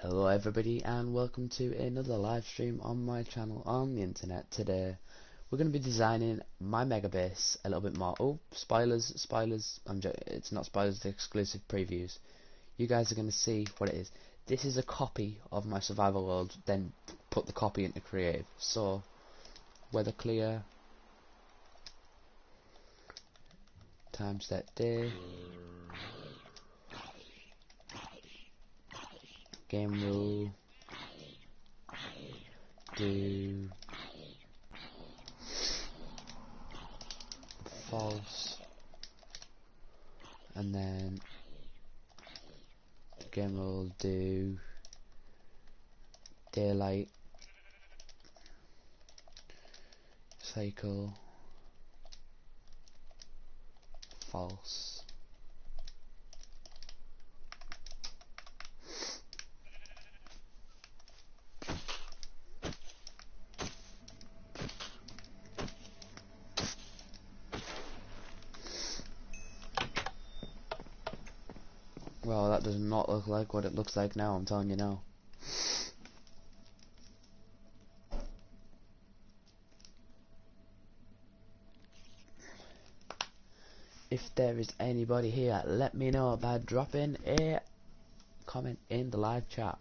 Hello everybody and welcome to another live stream on my channel on the internet. Today we're going to be designing my mega base a little bit more. Oh, spoilers, it's not spoilers, it's exclusive previews. You guys are going to see what it is. This is a copy of my survival world, then put the copy into creative. So, weather clear, time set day, game rule, do false, and then game rule do daylight, cycle, false. Well, that does not look like what it looks like now, I'm telling you now. If there is anybody here, let me know by dropping a comment in the live chat.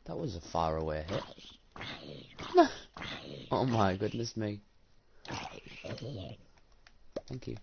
That was a far away hit. Oh my goodness me. Thank you.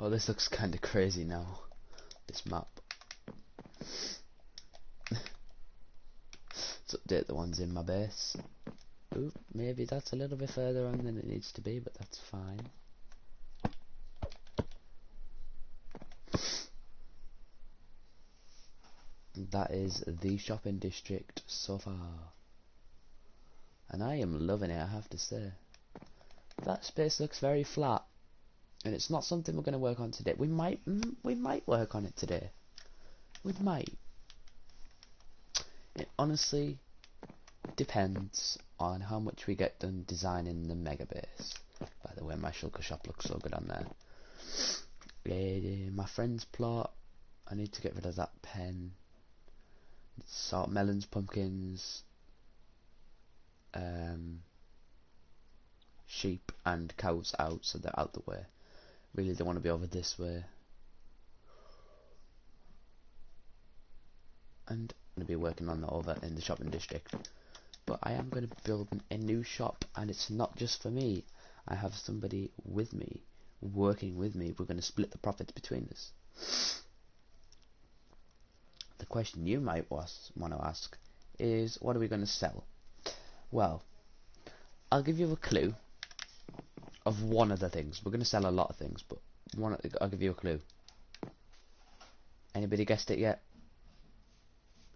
Oh, this looks kinda crazy now. This map. Let's update the ones in my base. Ooh, maybe that's a little bit further on than it needs to be, but that's fine. That is the shopping district so far. And I am loving it, I have to say. That space looks very flat. And it's not something we're going to work on today. We might work on it today. We might. It honestly depends on how much we get done designing the mega base. By the way, my shulker shop looks so good on there. My friend's plot. I need to get rid of that pen. Sort melons, pumpkins, sheep and cows out, so they're out the way. Really don't want to be over this way. And I'm going to be working on that over in the shopping district. But I am going to build a new shop, and it's not just for me. I have somebody with me, working with me. We're going to split the profits between us. The question you might want to ask is, what are we going to sell? Well, I'll give you a clue of one of the things. We're going to sell a lot of things, but I'll give you a clue. Anybody guessed it yet?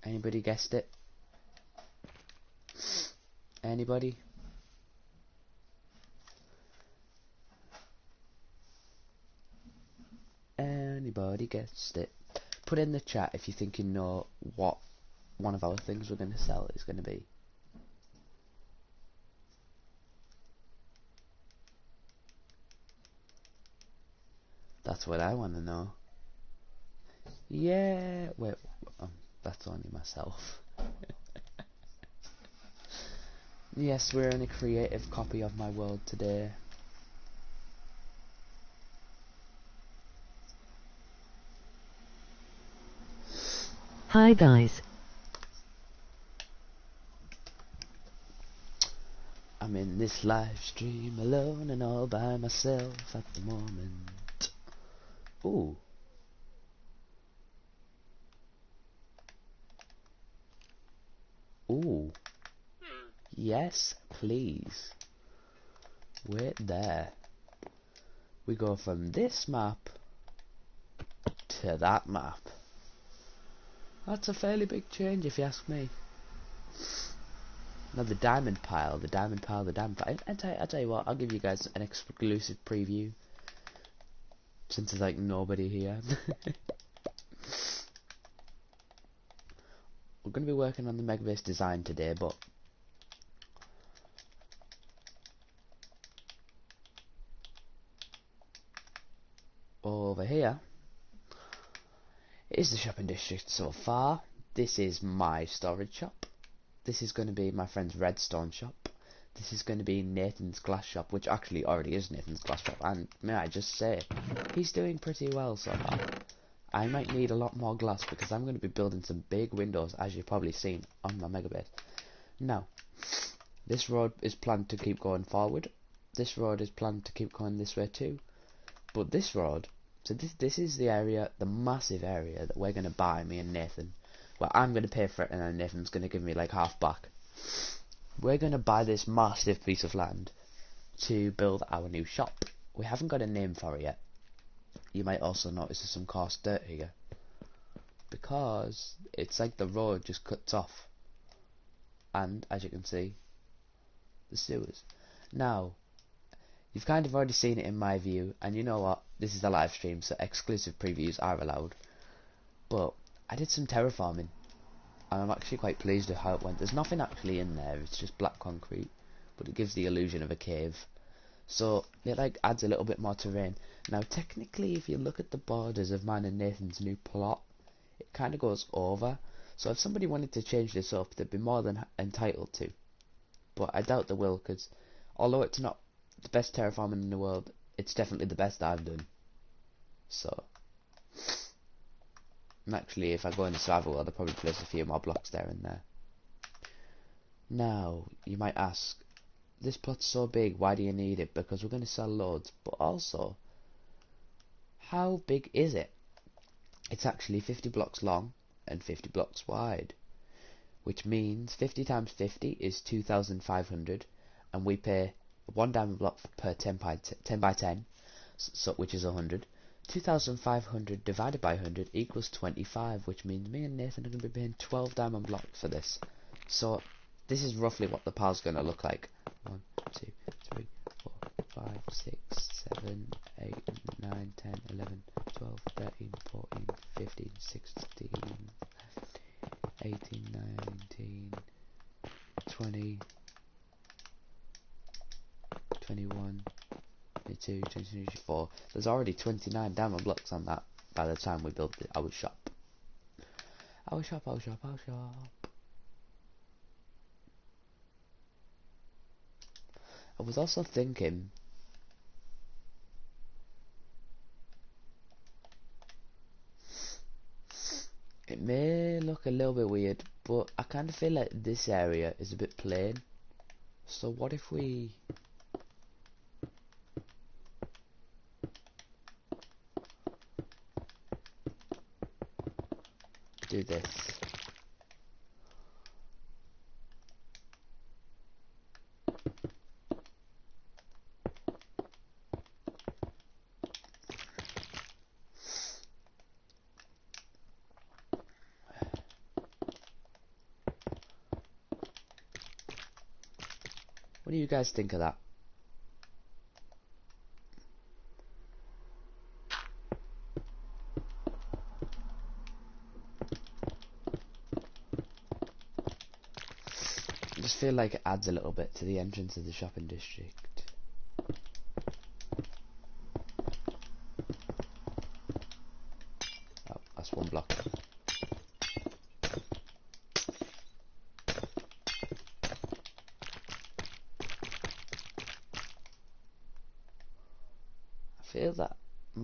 Anybody guessed it? Anybody? Anybody guessed it? Put in the chat if you think you know what one of our things we're going to sell is going to be. That's what I want to know. Yeah, wait, that's only myself. Yes, we're in a creative copy of my world today. Hi guys. I'm in this live stream alone and all by myself at the moment. Ooh. Ooh. Yes, please. Wait there. We go from this map to that map. That's a fairly big change if you ask me. Now the diamond pile, the diamond pile, the diamond pile. I tell you what, I'll give you guys an exclusive preview. Since there's like nobody here. We're going to be working on the Megabase design today, but over here is the shopping district so far. This is my storage shop. This is going to be my friend's Redstone shop. This is going to be Nathan's glass shop, which actually already is Nathan's glass shop, and may I just say, he's doing pretty well so far. I might need a lot more glass because I'm going to be building some big windows, as you've probably seen on my Megabase. Now, this road is planned to keep going forward. This road is planned to keep going this way too. But this road, so this is the area, the massive area that we're going to buy, me and Nathan. Well, I'm going to pay for it and then Nathan's going to give me like half back. We're going to buy this massive piece of land to build our new shop. We haven't got a name for it yet. You might also notice there's some coarse dirt here, because it's like the road just cuts off. And, as you can see, the sewers. Now, you've kind of already seen it in my view, and you know what, this is a live stream, so exclusive previews are allowed. But I did some terraforming, and I'm actually quite pleased with how it went. There's nothing actually in there, it's just black concrete, but it gives the illusion of a cave. So it like adds a little bit more terrain. Now technically, if you look at the borders of mine and Nathan's new plot, it kind of goes over. So if somebody wanted to change this up, they'd be more than entitled to. But I doubt they will, because although it's not the best terraforming in the world, it's definitely the best I've done. So, and actually, if I go into survival world, I'll probably place a few more blocks there and there. Now, you might ask, this plot's so big, why do you need it? Because we're going to sell loads, but also, how big is it? It's actually 50 blocks long and 50 blocks wide, which means 50 times 50 is 2,500, and we pay 1 diamond block per 10 by 10, so which is 100. 2,500 divided by 100 equals 25, which means me and Nathan are going to be paying 12 diamond blocks for this. So this is roughly what the pile's going to look like. 1, 2, 3, 4, 5, 6, 7, 8, 9, 10, 11, 12, 13, 14, 15, 16, 18, 19, 20, 21, 22, 23, 24. There's already 29 diamond blocks on that by the time we build our shop. Our shop. I was also thinking, it may look a little bit weird, but I kind of feel like this area is a bit plain. So what if we do this? What do you guys think of that? I just feel like it adds a little bit to the entrance of the shopping district. Oh, that's one block.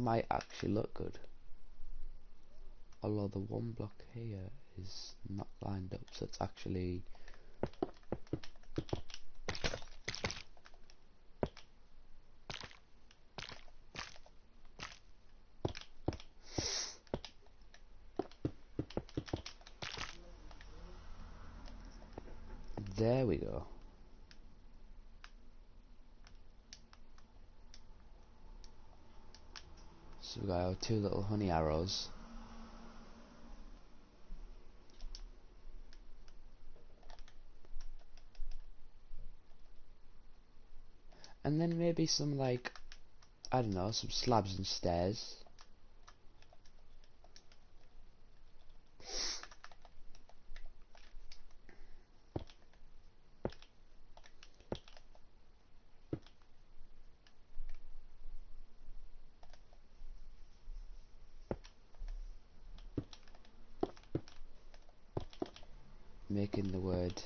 might actually look good. Although the one block here is not lined up, so it's actually there we go. So we got our two little honey arrows. And then maybe some, like, I don't know, some slabs and stairs. Making the word,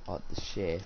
or the shape,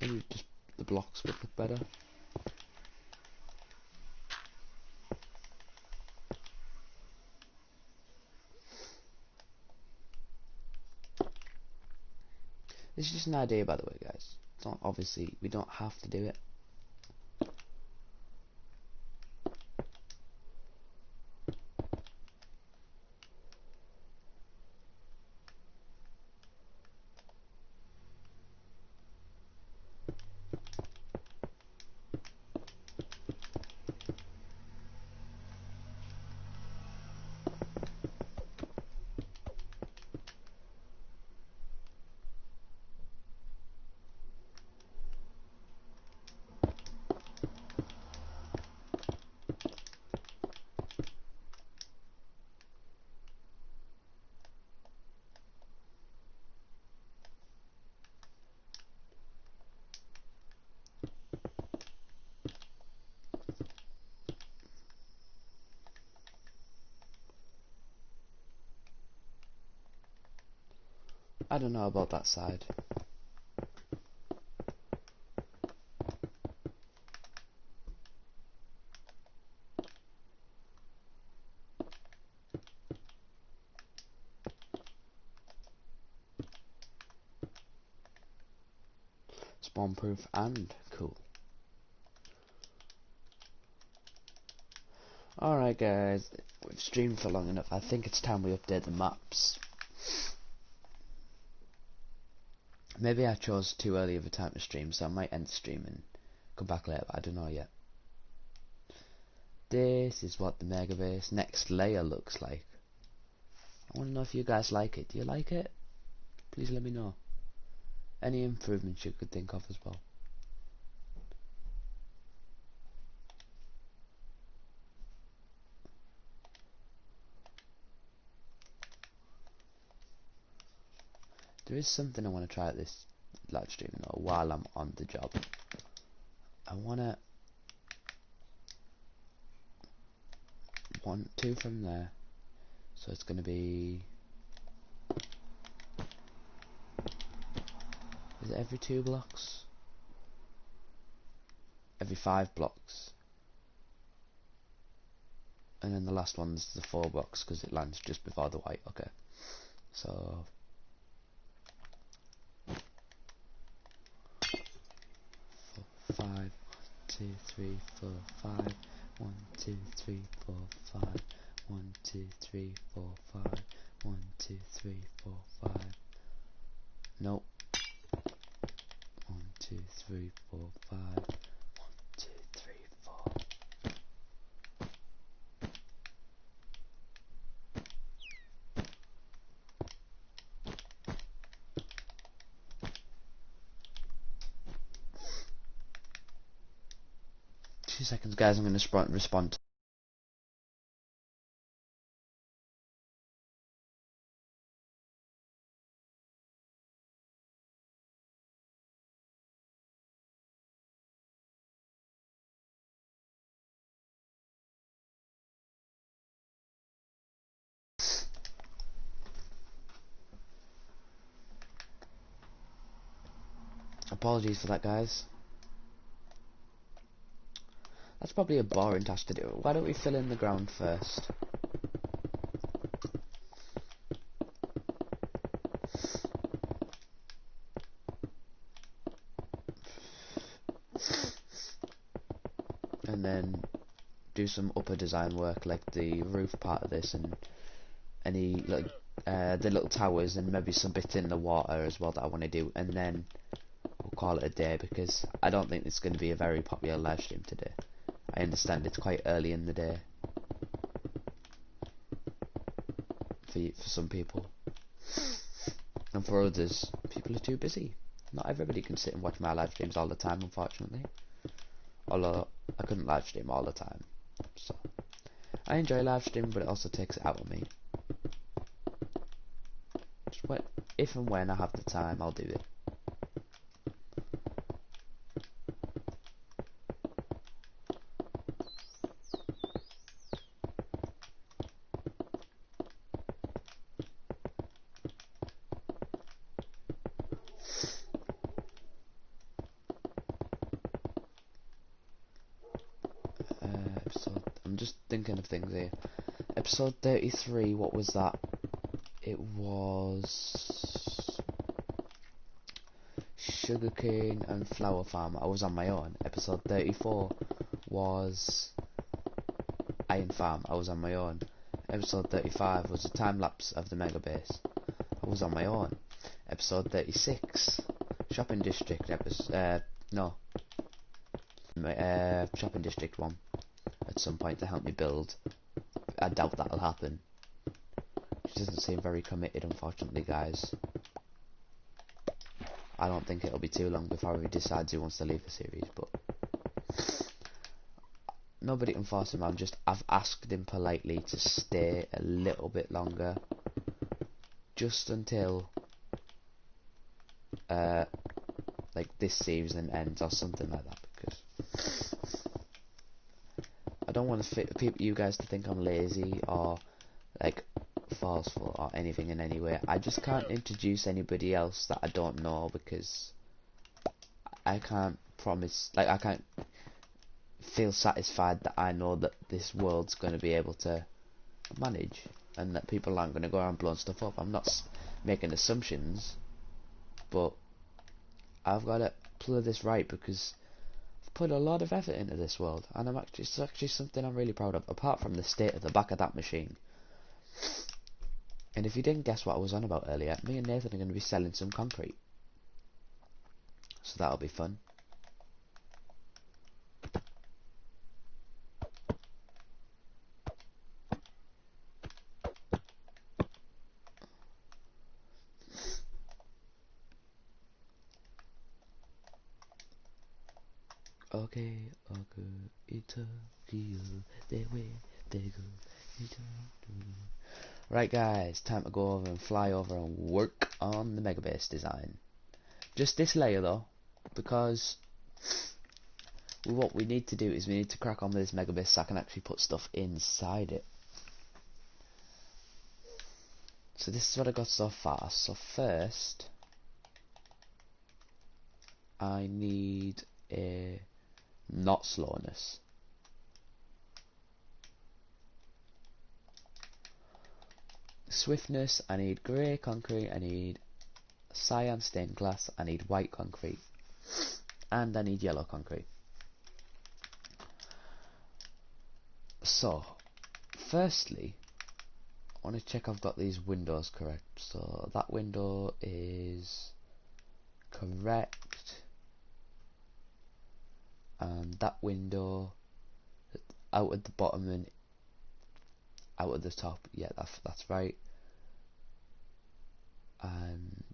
maybe just the blocks would look better. This is just an idea, by the way, guys. It's not, obviously, we don't have to do it. I don't know about that side. Spawn proof and cool. Alright guys, we've streamed for long enough. I think it's time we update the maps. Maybe I chose too early of a time to stream, so I might end the stream and come back later, but I don't know yet. This is what the Megabase next layer looks like. I want to know if you guys like it. Do you like it? Please let me know. Any improvements you could think of as well. There is something I want to try at this live stream though, while I'm on the job. I wanna two from there, so it's gonna be, is it every 2 blocks? Every 5 blocks, and then the last one's the 4 blocks because it lands just before the white. Okay, so 4, 5, 1, 2, 3, 4, 5, 1, 2, 3, 4, 5, 1, 2, 3, 4, 5, 1, 2, 3, 4, 5. Nope. 1, 2, 3, 4, 5. 1, 2, 3, 4. 2 seconds, guys. I'm going to respond. Apologies for that, guys. That's probably a boring task to do. Why don't we fill in the ground first? And then do some upper design work, like the roof part of this, and any like the little towers, and maybe some bits in the water as well that I want to do. And then we'll call it a day, because I don't think it's going to be a very popular live stream today. I understand it's quite early in the day for some people, and for others, people are too busy. Not everybody can sit and watch my live streams all the time, unfortunately. Although I couldn't live stream all the time, so I enjoy live streaming, but it also takes it out of me. Just if and when I have the time, I'll do it. I'm just thinking of things here. Episode 33, what was that? It was Sugarcane and Flower Farm. I was on my own. Episode 34 was Iron Farm. I was on my own. Episode 35 was a time lapse of the Mega Base. I was on my own. Episode 36, Shopping District. Shopping District 1. At some point to help me build. I doubt that'll happen. She doesn't seem very committed, unfortunately, guys. I don't think it'll be too long before he decides he wants to leave the series, but nobody can force him. I've asked him politely to stay a little bit longer, just until like this season ends or something like that, because I don't want you guys to think I'm lazy or like forceful or anything in any way. I just can't introduce anybody else that I don't know, because I can't promise, like I can't feel satisfied that I know that this world's going to be able to manage, and that people aren't going to go around blowing stuff up. I'm not making assumptions, but I've got to play this right, because I've put a lot of effort into this world, and it's actually something I'm really proud of, apart from the state of the back of that machine. And if you didn't guess what I was on about earlier, me and Nathan are going to be selling some concrete, so that'll be fun. Okay, right, guys, time to go over and fly over and work on the Mega Base design. Just this layer though, because what we need to do is we need to crack on with this Mega Base so I can actually put stuff inside it. So this is what I got so far. So first, I need a not slowness. Swiftness, I need grey concrete, I need cyan stained glass, I need white concrete, and I need yellow concrete. So, firstly, I want to check I've got these windows correct. So that window is correct, and that window out at the bottom and out at the top, yeah, that's right. And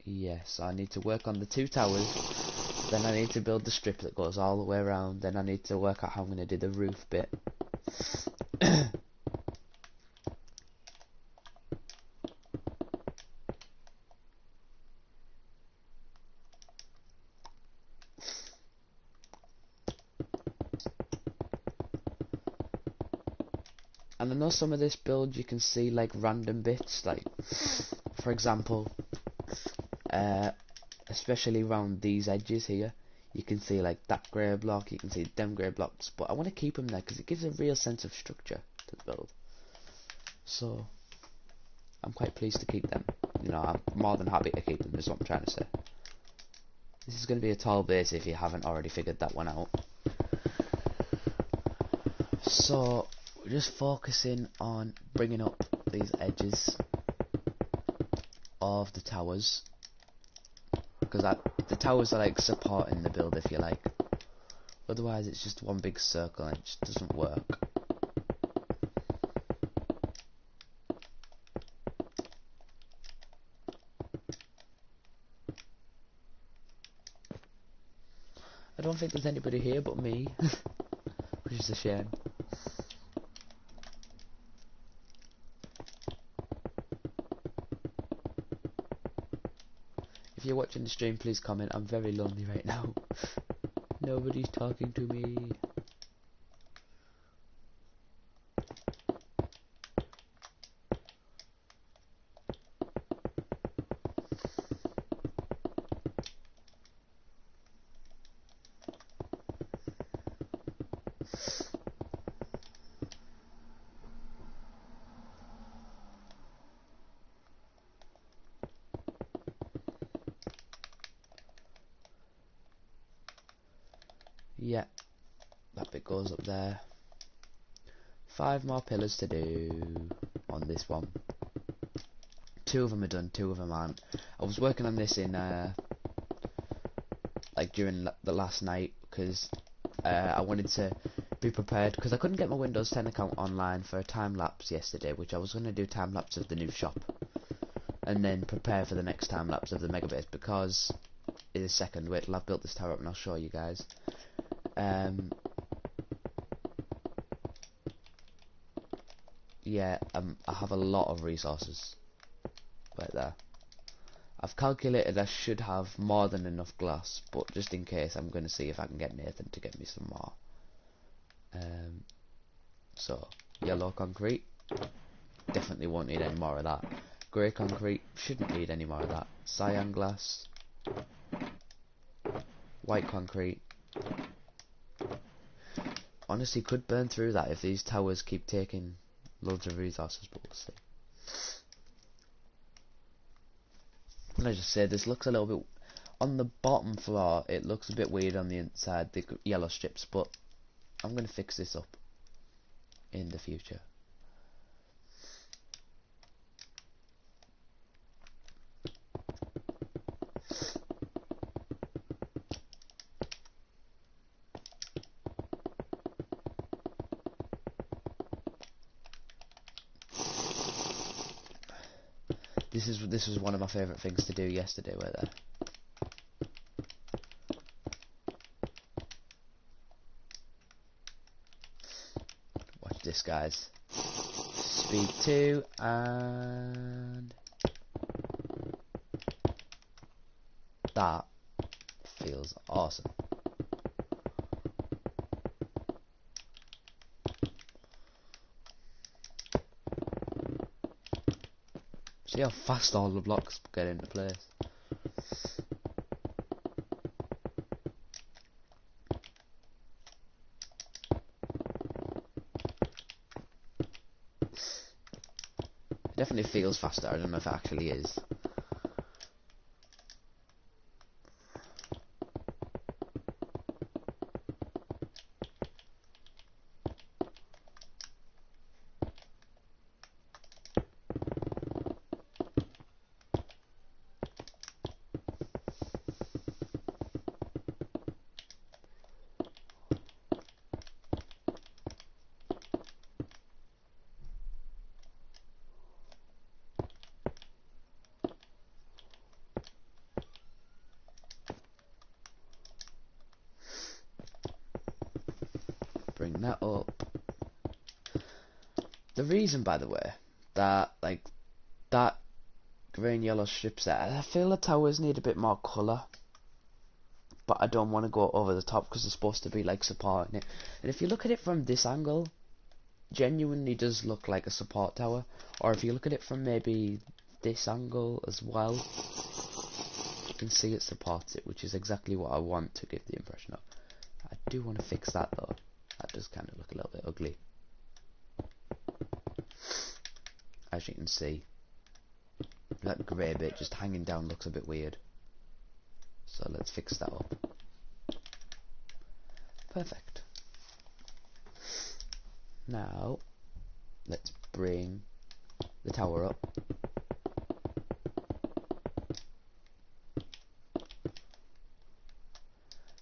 yes, I need to work on the 2 towers Then I need to build the strip that goes all the way around. Then I need to work out how I'm going to do the roof bit. And I know some of this build you can see like random bits, like for example, especially around these edges here, you can see like that grey block, you can see them grey blocks, but I want to keep them there because it gives a real sense of structure to the build. So I'm quite pleased to keep them. You know, I'm more than happy to keep them, is what I'm trying to say. This is going to be a tall base if you haven't already figured that one out. So we're just focusing on bringing up these edges of the towers, because the towers are like supporting the build, if you like. Otherwise it's just one big circle and it just doesn't work. I don't think there's anybody here but me, which is a shame. If you're watching the stream, please comment. I'm very lonely right now. Nobody's talking to me. Yeah, that bit goes up there. 5 more pillars to do on this one. 2 of them are done, 2 of them aren't. I was working on this in like during the last night, because I wanted to be prepared, because I couldn't get my Windows 10 account online for a time lapse yesterday, which I was going to do time lapse of the new shop and then prepare for the next time lapse of the Megabase, because in a second, wait till I've built this tower up and I'll show you guys. Yeah, I have a lot of resources right there. I've calculated I should have more than enough glass, but just in case, I'm going to see if I can get Nathan to get me some more. So, yellow concrete, definitely won't need any more of that. Grey concrete, shouldn't need any more of that. Cyan glass, white concrete. Honestly, could burn through that if these towers keep taking loads of resources, but we'll see. Can I just say, this looks a little bit on the bottom floor, it looks a bit weird on the inside, the yellow strips, but I'm going to fix this up in the future. This was one of my favourite things to do yesterday, were there? Watch this, guys. Speed 2 and that feels awesome. See how fast all the blocks get into place. It definitely feels faster, I don't know if it actually is. bring that up. The reason, by the way, that like that grey and yellow strips there, I feel the towers need a bit more colour, but I don't want to go over the top because they're supposed to be like supporting it. And if you look at it from this angle, genuinely does look like a support tower. Or if you look at it from maybe this angle as well, you can see it supports it, which is exactly what I want to give the impression of. I do want to fix that though. That does kind of look a little bit ugly. As you can see, that grey bit just hanging down looks a bit weird. So let's fix that up. Perfect. Now, let's bring the tower up.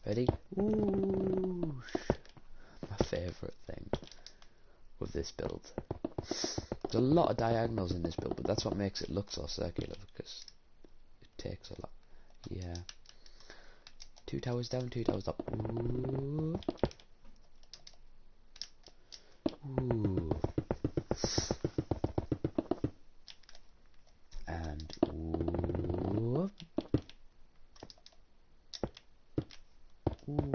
Ready? Ooh, my favourite thing with this build. There's a lot of diagonals in this build, but that's what makes it look so circular, because it takes a lot. Yeah. 2 towers down, 2 towers up. Ooh. Ooh. And ooh. Ooh.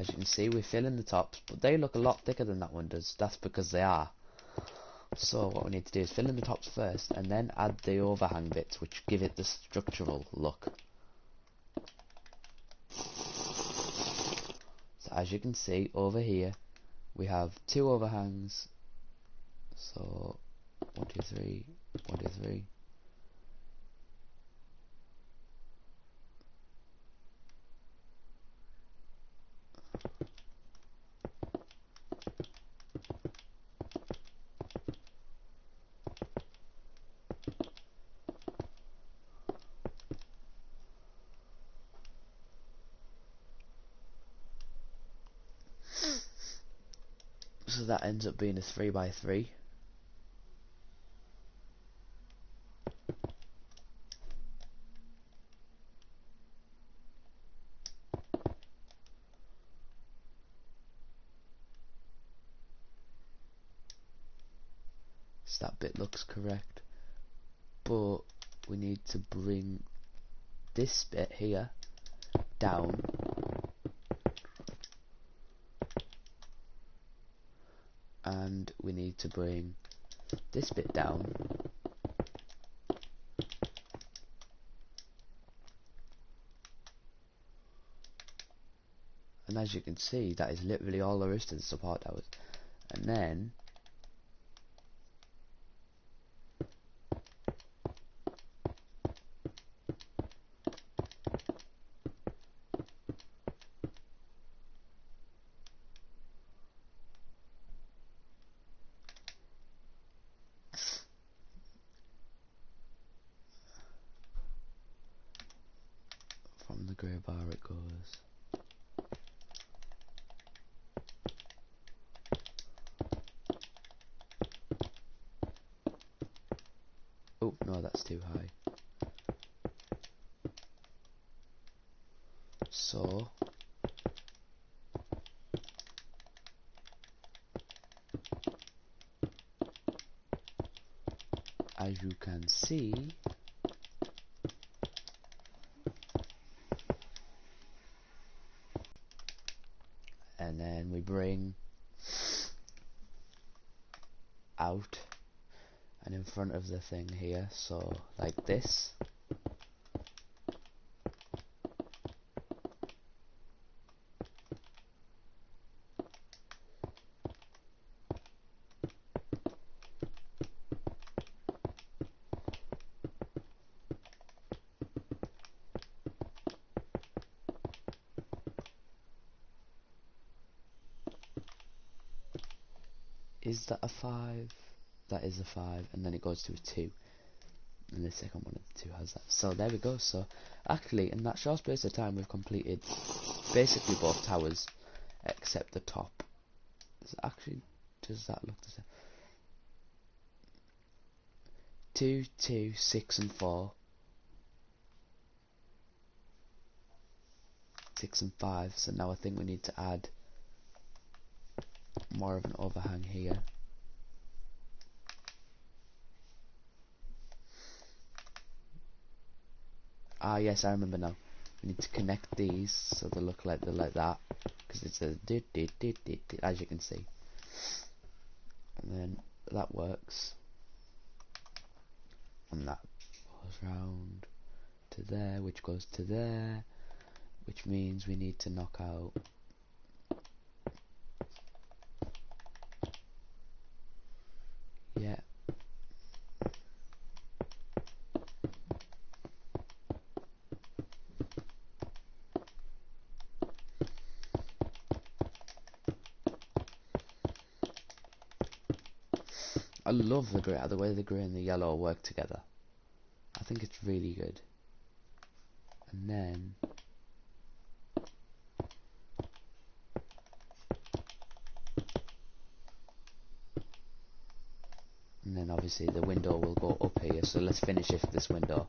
As you can see, we're filling the tops, but they look a lot thicker than that one does. That's because they are. So what we need to do is fill in the tops first, and then add the overhang bits, which give it the structural look. So as you can see, over here, we have 2 overhangs. So, 1, 2, 3, 1, 2, 3. So that ends up being a 3 by 3. So that bit looks correct, but we need to bring this bit here down, and we need to bring this bit down, and as you can see, that is literally all there is to the support towers. And then from the grey bar it goes. Oh no, that's too high. So as you can see, and then we bring out and in front of the thing here, so like this. Is that a 5? That is a 5, and then it goes to a 2. And the second one of the 2 has that. So there we go. So actually, in that short space of time, we've completed basically both towers. except the top. Does that look the same? 2, 2, 6 and 4. 6 and 5, so now I think we need to add more of an overhang here. Ah yes, I remember now. We need to connect these so they look like they're like that, because it's a as you can see. And then that works. And that goes round to there, which goes to there, which means we need to knock out I love the way the grey and the yellow work together. I think it's really good. And then obviously the window will go up here, so let's finish this window.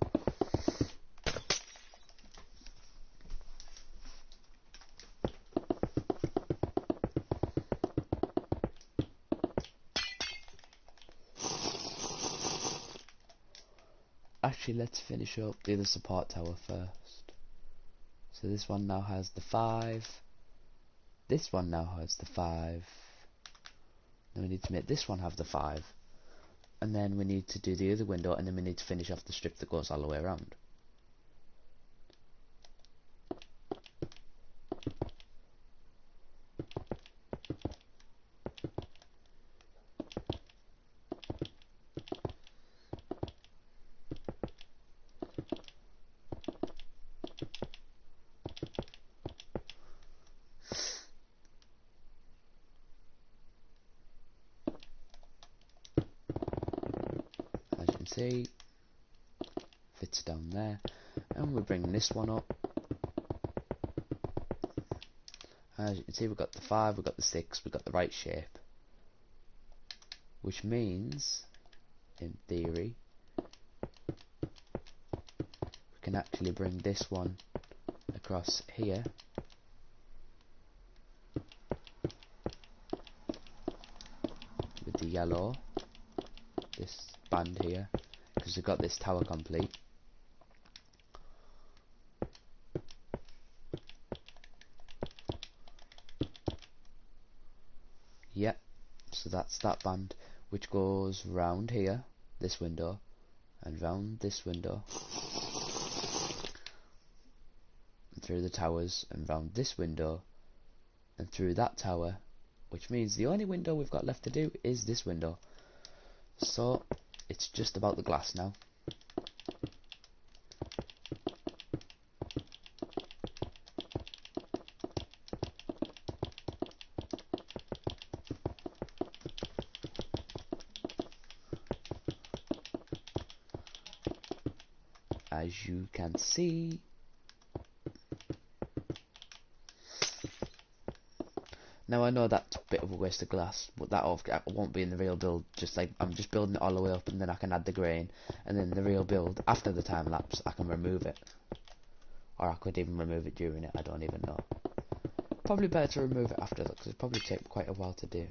Actually, let's finish up the other support tower first. So this one now has the 5. This one now has the 5. Then we need to make this one have the 5. And then we need to do the other window, and then we need to finish off the strip that goes all the way around. See, fits down there, and we bring this one up. As you can see, we've got the 5, we've got the 6, we've got the right shape, which means, in theory, we can actually bring this one across here, with the yellow, this band here, because we've got this tower complete. Yep, so that's that band, which goes round here, this window, and round this window, and through the towers, and round this window, and through that tower, which means the only window we've got left to do is this window. So it's just about the glass now. As you can see, now I know that's a bit of a waste of glass, but that won't be in the real build. Just like I'm just building it all the way up, and then I can add the grain, and then the real build after the time lapse I can remove it, or I could even remove it during it. I don't even know. Probably better to remove it after that, because it probably take quite a while to do.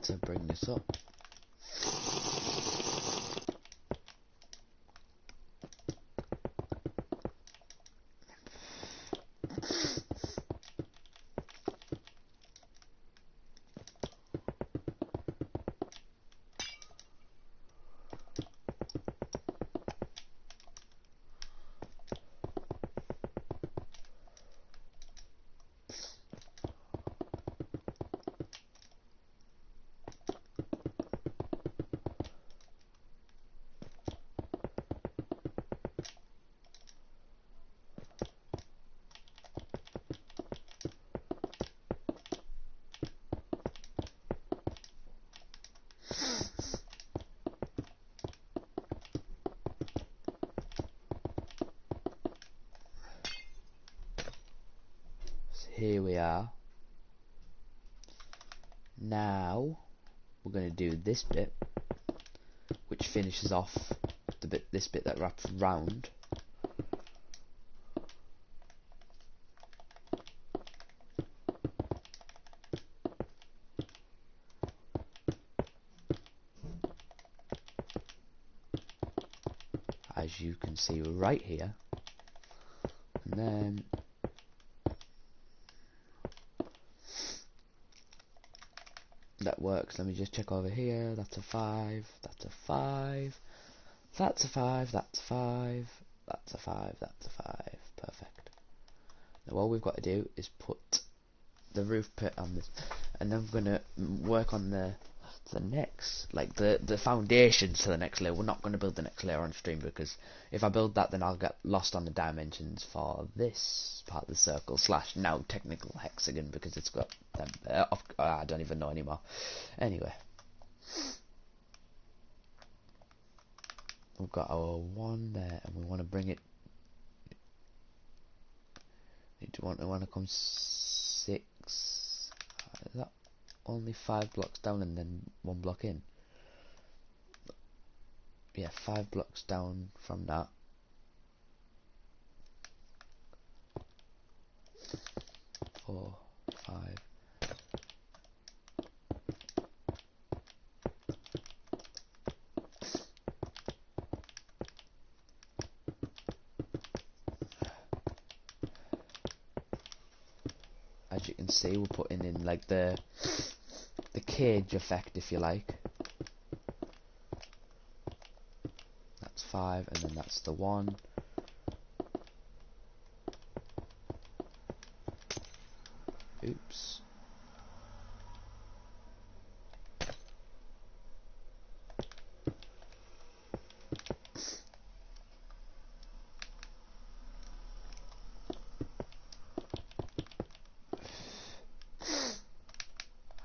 To bring this up, Now we're going to do this bit, which finishes off this bit that wraps round. As you can see right here, and then that works. Let me just check over here. That's a 5, that's a 5, that's a 5, that's a 5, that's a 5, that's a 5. Perfect. Now all we've got to do is put the roof pit on this, and then we're gonna work on the next, like the foundations to the next layer. We're not going to build the next layer on stream, because if I build that, then I'll get lost on the dimensions for this part of the circle slash now technical hexagon, because it's got them. I don't even know anymore. Anyway, we've got our one there, and we want to bring it. Want to come 6. Is that only 5 blocks down and then 1 block in? Yeah, 5 blocks down from that. 4, 5. As you can see, we're putting in like the cage effect, if you like. That's 5, and then that's the 1. Oops.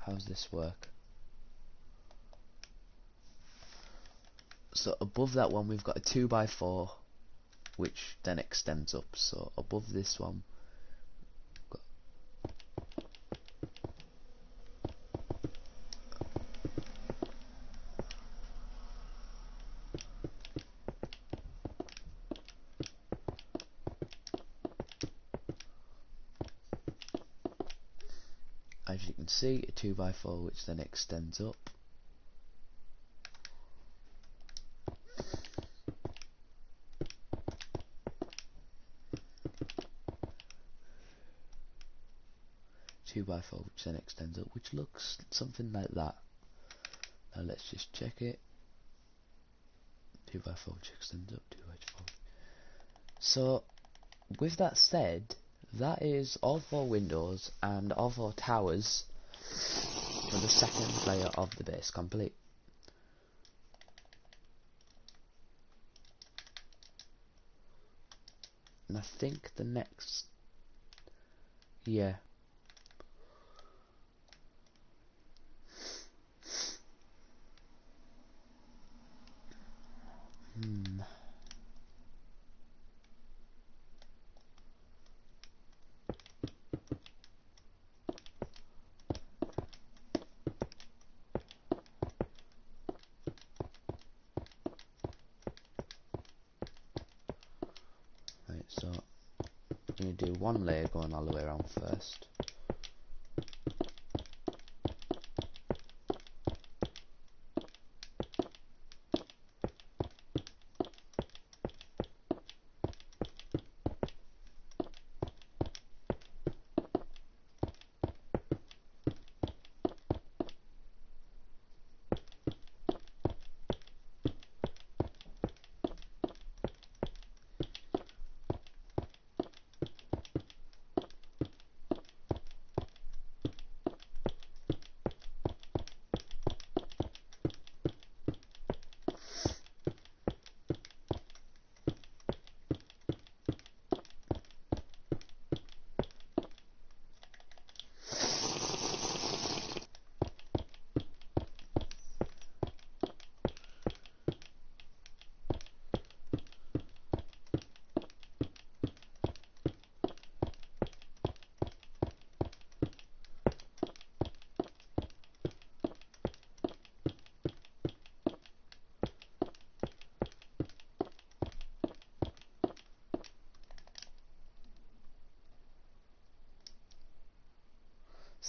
How's this work? So above that one we've got a 2x4, which then extends up. So above this one, as you can see, a 2x4 which then extends up. Two by four which then extends up, which looks something like that. Now let's just check it. 2x4 which extends up, 2x4. So with that said, that is all 4 windows and all 4 towers for the second layer of the base complete. And I think the next, yeah, right, so I'm going to do 1 layer going all the way around first.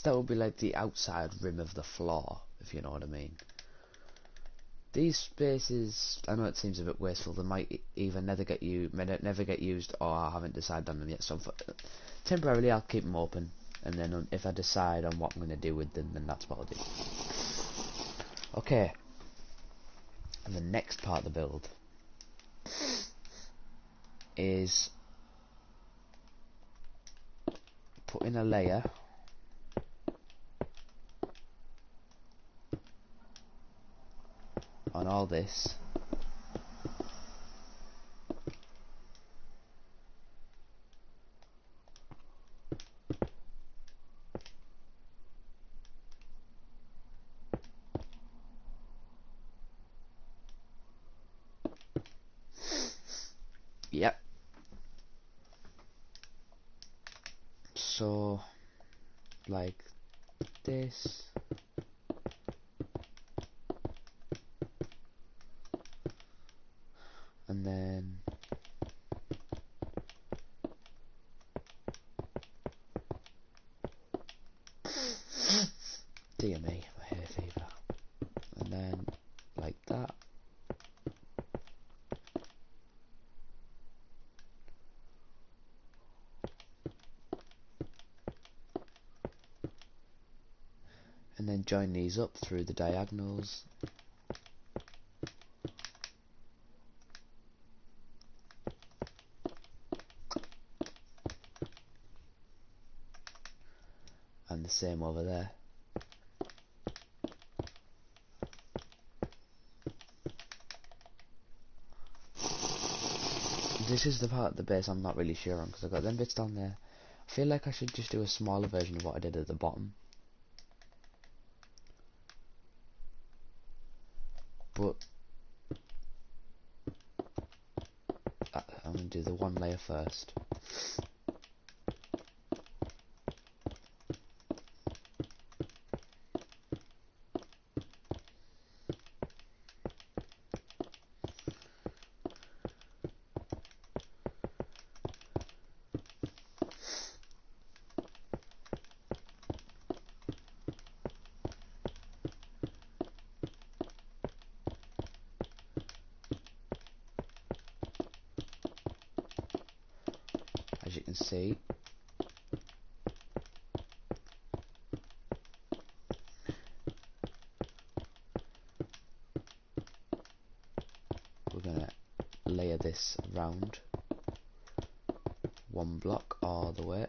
that would be like the outside rim of the floor, if you know what I mean. These spaces, I know it seems a bit wasteful. They might either never get used, or I haven't decided on them yet. So temporarily, I'll keep them open, and then if I decide on what I'm going to do with them, then that's what I'll do. Okay. And the next part of the build is putting a layer on all this. Yep. So, like this. And then dear me, my hair fever. And then like that. And then join these up through the diagonals. And the same over there. This is the part of the base I'm not really sure on, because I've got them bits down there. I feel like I should just do a smaller version of what I did at the bottom. But I'm going to do the one layer first. As you can see, we're going to layer this round one block all the way.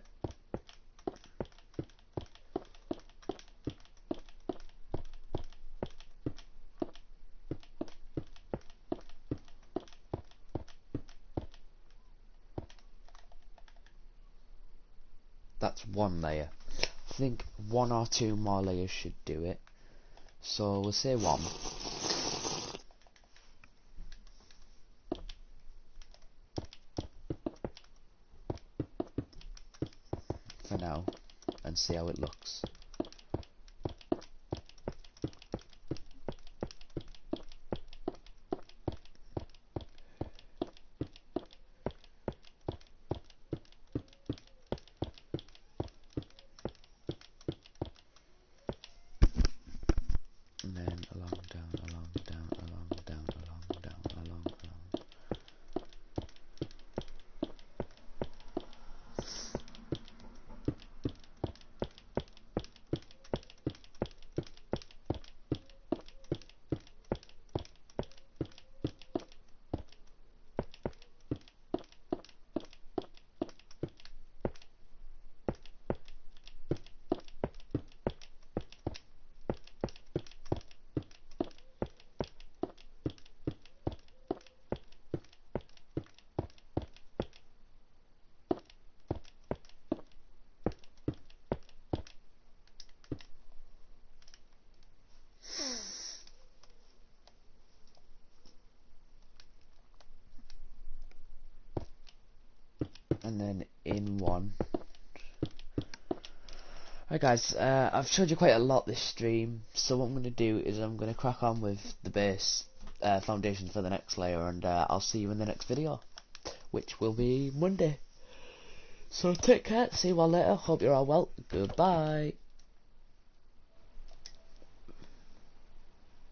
That's one layer. I think one or two more layers should do it. So we'll say one. For now, and see how it looks. And then along, down, along, down, along, down, along, down, along, along. And then in one. Right guys, I've showed you quite a lot this stream, so what I'm going to do is I'm going to crack on with the base foundation for the next layer, and I'll see you in the next video, which will be Monday. So take care, see you all later, hope you're all well, goodbye.